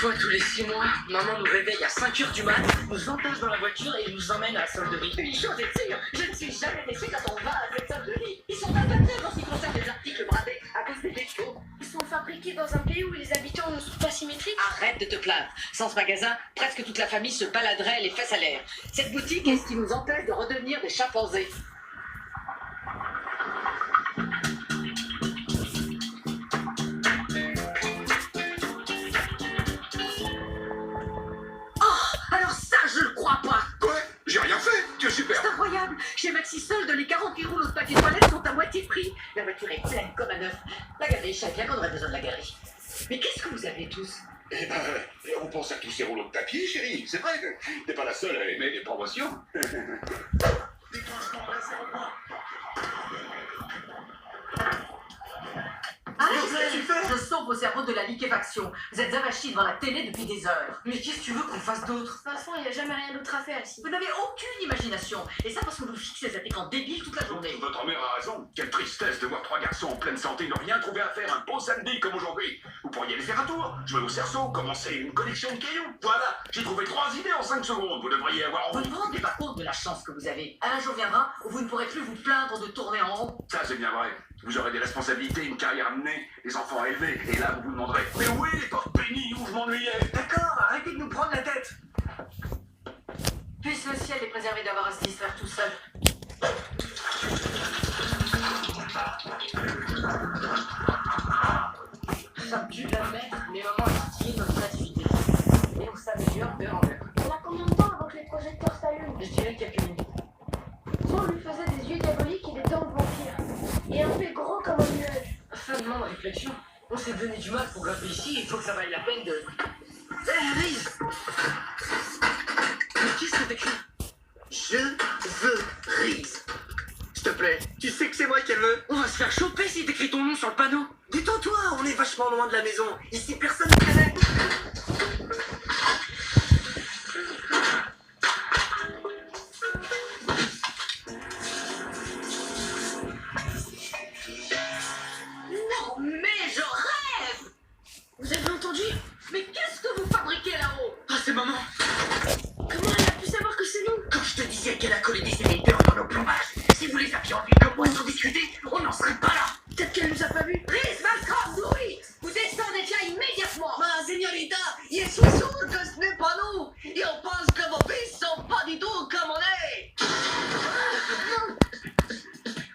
fois tous les 6 mois, maman nous réveille à 5h du mat, nous entasse dans la voiture et nous emmène à la solderie. Une chose est sûre, je ne suis jamais déçue quand on va à cette solderie. Ils sont imbattables en ce qui concerne les articles bradés à cause des défauts. Ils sont fabriqués dans un pays où les habitants ne sont pas symétriques. Arrête de te plaindre. Sans ce magasin, presque toute la famille se baladerait les fesses à l'air. Cette boutique est ce qui nous empêche de redevenir des chimpanzés. Alors ça, je le crois pas. Quoi? J'ai rien fait. Tu es super. C'est incroyable. Chez Maxi Solde, les 48 rouleaux de papier toilette sont à moitié prix. La voiture est pleine comme un œuf. La galerie, je savais bien qu'on aurait besoin de la galerie. Mais qu'est-ce que vous avez tous? Eh ben, on pense à tous ces rouleaux de papier, chérie. C'est vrai que t'es pas la seule à aimer les promotions. Je sauve vos cerveaux de la liquéfaction. Vous êtes avachis devant la télé depuis des heures. Mais qu'est-ce que tu veux qu'on fasse d'autre? De toute façon, il n'y a jamais rien d'autre à faire ici. Vous n'avez aucune imagination. Et ça parce que vous fixez cet écran débile toute la journée. Votre mère a raison. Quelle tristesse de voir 3 garçons en pleine santé ne rien trouver à faire un beau samedi comme aujourd'hui. Vous pourriez aller faire un tour, jouer au cerceau, commencer une collection de cailloux. Voilà, j'ai trouvé 3 idées en 5 secondes. Vous devriez avoir Vous envie. ne vous rendez pas compte de la chance que vous avez. Un jour viendra où vous ne pourrez plus vous plaindre de tourner en rond. Ça, c'est bien vrai. Vous aurez des responsabilités, une carrière à mener, des enfants à élever. Et là, vous vous demanderez: mais où est l'époque bénie où je m'ennuyais? D'accord, arrêtez de nous prendre la tête. Puisse le ciel les préserver d'avoir à se distraire tout seul. Ça pue la merde, mais maman a titillé notre créativité. Et on s'améliore d'heure en heure. On a combien de temps avant que les projecteurs s'allument? Je dirais quelques minutes. On lui faisait des yeux diaboliques et des dents de vampire. Et un bec gros comme un nuage. Ça demande réflexion. On s'est donné du mal pour grimper ici, il faut que ça vaille la peine de... Hé, Riz! Mais qu'est-ce que t'écris? Je veux Riz. S'il te plaît, tu sais que c'est moi qu'elle veut. On va se faire choper si t'écris ton nom sur le panneau. Détends-toi, on est vachement loin de la maison. Ici, personne ne connaît. Non, mais je rêve! Vous avez entendu? Mais qu'est-ce que vous fabriquez là-haut? Ah, c'est maman. Comment elle a pu savoir que c'est nous? Quand je te disais qu'elle a collé des émetteurs dans nos plombages, si vous les aviez envie comme moi sans discuter, on n'en serait pas là. Peut-être qu'elle nous a pas vus. Riz, Malcolm, Louis, vous descendez là immédiatement! Ma señorita, je suis sûr que ce n'est pas nous. Et on pense que vos fils sont pas du tout comme on est.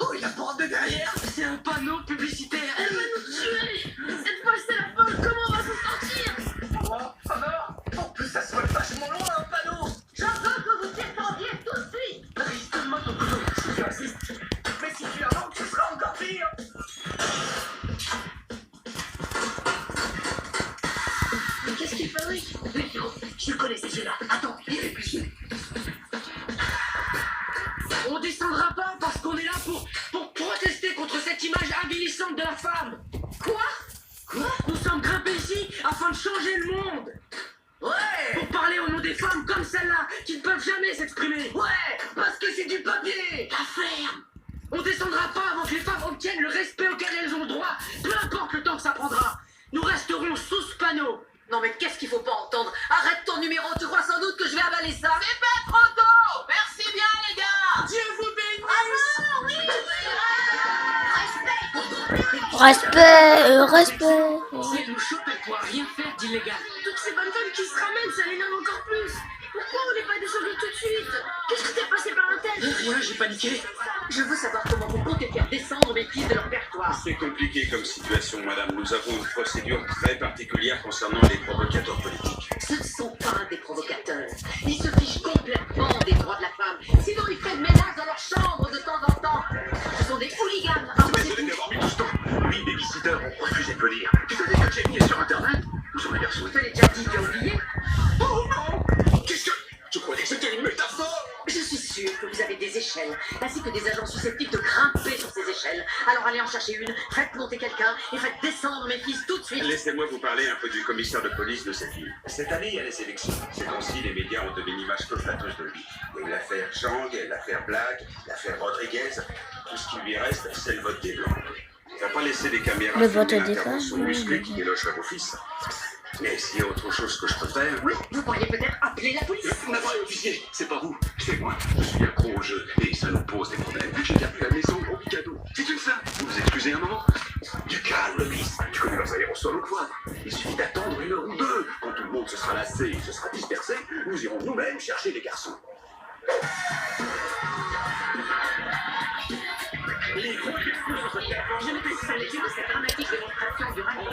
Oh, il la porte de derrière. C'est un panneau publicitaire. Elle va nous tuer. Cette fois, c'est la folle. Comment on va s'en sortir? En plus, ça se voit vachement loin, un panneau. Je veux que vous descendiez tout de suite! Riz, donne-moi ton couteau, si tu insistes. Mais si tu la manques, tu seras encore pire. Mais qu'est-ce qu'il fabrique? Mais je connais ces yeux-là. Attends, il est plus. On descendra pas parce qu'on est là pour protester contre cette image avilissante de la femme. Quoi? Nous sommes grimpés ici afin de changer le monde. Ouais, Pour parler au nom des femmes comme celle-là qui ne peuvent jamais s'exprimer. ouais, parce que c'est du papier. La ferme. On descendra pas avant que les femmes obtiennent le respect auquel elles ont droit, peu importe le temps que ça prendra. Nous resterons sous ce panneau. Non mais qu'est-ce qu'il faut pas entendre? Arrête ton numéro, tu crois sans doute que je vais avaler ça? C'est pas trop tôt. Merci bien les gars. Dieu vous bénisse. Respect. C'est nous choper pour rien faire d'illégal. Toutes ces bonnes femmes qui se ramènent, ça l'énerve encore plus. Pourquoi on n'est pas descendu tout de suite? Qu'est-ce qui t'est passé par la tête? Voilà, j'ai paniqué. Je veux savoir comment vous comptez faire descendre mes fils de leur perchoir. C'est compliqué comme situation, madame. Nous avons une procédure très particulière concernant les provocateurs politiques. Ce ne sont pas des provocateurs. Ils se fichent complètement des droits de la femme. Sinon, ils feraient le ménage dans leur chambre de temps en temps. Ce sont des hooligans. Ah, c'est Désolé tout. d'avoir mis tout ce temps. Oui, les visiteurs ont refusé de me lire. Tu savais que Jamie est sur Internet? Nous en aperçu. Je te l'ai déjà dit, tu as oublié? Oh non! Qu'est-ce que... Je croyais que c'était une métaphore! Je suis sûre que vous avez des échelles, ainsi que des agents susceptibles de grimper sur ces échelles. Alors allez en chercher une, faites monter quelqu'un et faites descendre mes fils tout de suite. Laissez-moi vous parler un peu du commissaire de police de cette ville. Cette année, il y a les élections. Ces temps-ci, les médias ont donné une image peu flatteuse de lui. Il y a eu l'affaire Chang, l'affaire Black, l'affaire Rodriguez. Tout ce qui lui reste, c'est le vote des Blancs. Il va pas laisser des caméras Le filmer vote des l'intervention femmes, musclée oui. qui déloge vos fils. Mais s'il y a autre chose que je peux faire... Oui, vous pourriez peut-être appeler la police. N'importe, officier, c'est pas vous, c'est moi. Je suis accro au jeu et ça nous pose des problèmes. J'ai perdu la maison au Mikado. C'est une ça. Vous vous excusez un moment? Du calme, Miss. Tu connais leurs aérosols ou quoi? Il suffit d'attendre 1 heure ou 2. Quand tout le monde se sera lassé et se sera dispersé, nous irons nous-mêmes chercher les garçons. Les gros je ne peux pas laisser de cette dramatique démonstration du règne.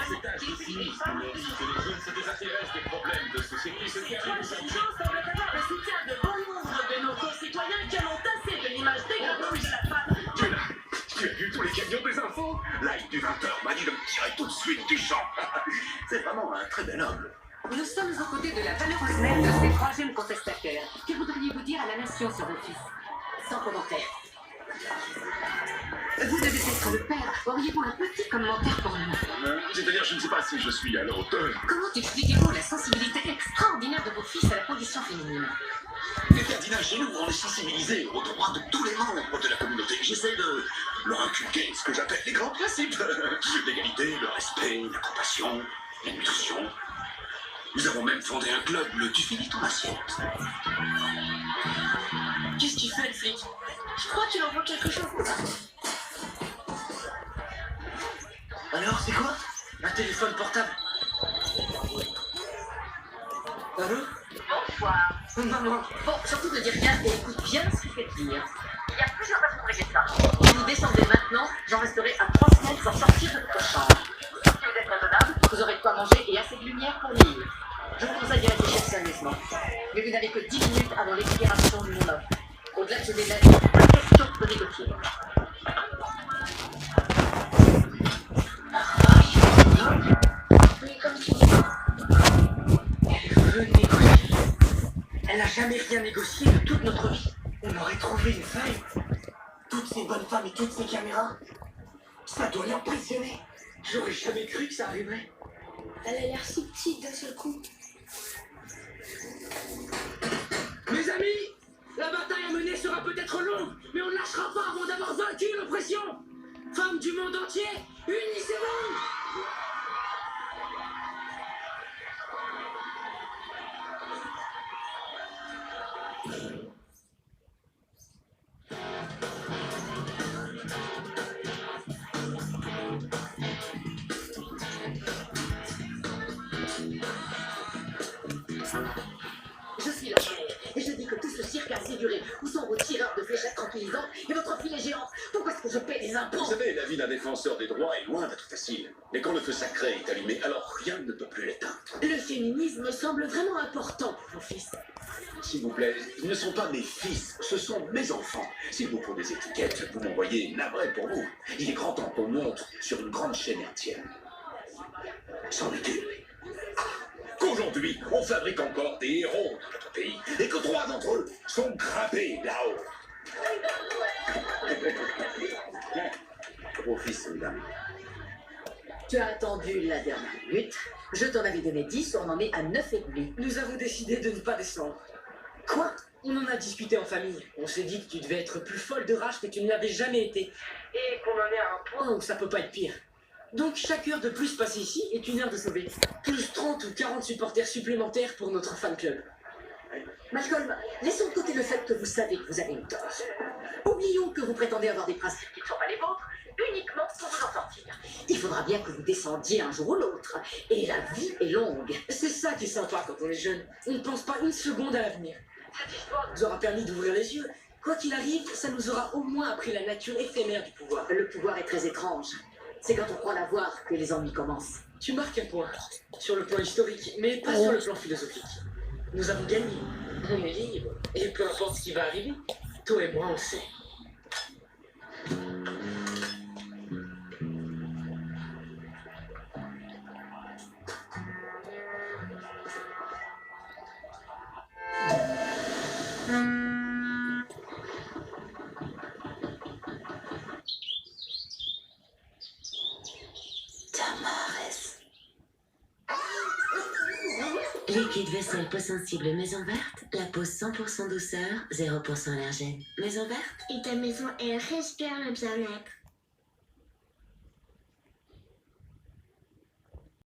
se désintéressent des problèmes de société. Ce qui arrive semble avoir le soutien de bon nombre de nos concitoyens qui en ont assez de l'image dégradante de la femme. Tu as vu tous les camions des infos? Live du 20h m'a dit de me tirer tout de suite du champ. C'est vraiment un très bel homme. Nous sommes aux côtés de la valeureuse mère de ces troisièmes contestataires. Que voudriez-vous dire à la nation sur vos fils? Sans commentaire. Vous devez être le père. Auriez-vous un petit commentaire pour nous? C'est-à-dire, je ne sais pas si je suis à la hauteur. Comment expliquez-vous la sensibilité extraordinaire de vos fils à la condition féminine? Les cardinals chez nous, on est sensibilisés aux droits de tous les membres de la communauté. J'essaie de leur inculquer ce que j'appelle les grands principes. L'égalité, le respect, la compassion, la nutrition. Nous avons même fondé un club, le Tu finis ton assiette. Qu'est-ce qu'il fait, le flic? Je crois qu'il envoie quelque chose. Alors, c'est quoi? Un téléphone portable. Allô? Bonsoir. Maman. Bon, surtout ne dis rien et écoute bien ce qu'il fait dire. Il y a plusieurs façons de régler ça. Si vous descendez maintenant, j'en resterai à 3 semaines sans sortir de votre chambre. Si vous êtes raisonnable, Vous aurez de quoi manger et assez de lumière pour lire. Je vous conseille d'y réfléchir sérieusement. Mais vous n'avez que 10 minutes avant l'expiration de mon offre. Au-delà de ce délai, pas question de négocier. mais comme tu dis, Elle veut négocier. Elle n'a jamais rien négocié de toute notre vie. On aurait trouvé une faille. Toutes ces bonnes femmes et toutes ces caméras. Ça doit l'impressionner. J'aurais jamais cru que ça arriverait. elle a l'air si petite d'un seul coup. Mes amis, la bataille à mener sera peut-être longue, mais on ne lâchera pas avant d'avoir vaincu l'oppression. Femmes du monde entier, unissez-vous. Je suis la mère, et je dis que tout ce cirque a assez duré. Où sont vos tireurs de fléchettes tranquillisantes et votre filet géant? Pourquoi est-ce que je paie les impôts? Vous savez, la vie d'un défenseur des droits est loin d'être facile. Mais quand le feu sacré est allumé, alors rien ne peut plus l'éteindre. Le féminisme semble vraiment important pour vos fils. S'il vous plaît, ils ne sont pas mes fils, ce sont mes enfants. S'il vous faut des étiquettes, vous m'envoyez navré pour vous. Il est grand temps qu'on montre sur une grande chaîne hertzienne. C'en est une. Qu'aujourd'hui, on fabrique encore des héros dans notre pays, et que 3 d'entre eux sont grappés là-haut. Vos fils, mesdames. Tu as attendu la dernière minute. Je t'en avais donné 10, on en est à 9,5. Nous avons décidé de ne pas descendre. Quoi? On en a discuté en famille. On s'est dit que tu devais être plus folle de rage que tu ne l'avais jamais été. Et qu'on en est à un point où ça peut pas être pire. Donc chaque heure de plus passée ici est une heure de sauver. Plus 30 ou 40 supporters supplémentaires pour notre fan club. Malcolm, laissons de côté le fait que vous savez que vous avez une tort. Oublions que vous prétendez avoir des principes qui ne sont pas les vôtres, uniquement pour vous en sortir. Il faudra bien que vous descendiez un jour ou l'autre, et la vie est longue. C'est ça qui est sympa quand on est jeune. On ne pense pas une seconde à l'avenir. Cette histoire nous aura permis d'ouvrir les yeux. Quoi qu'il arrive, ça nous aura au moins appris la nature éphémère du pouvoir. Le pouvoir est très étrange. C'est quand on croit l'avoir que les ennuis commencent. Tu marques un point. Sur le plan historique, mais pas sur le plan philosophique. Nous avons gagné. On est libre. Et peu importe ce qui va arriver, toi et moi on le sait. Liquide vaisselle peau sensible maison verte, la peau 100% douceur, 0% allergène. Maison verte? Et ta maison, elle respire le bien-être.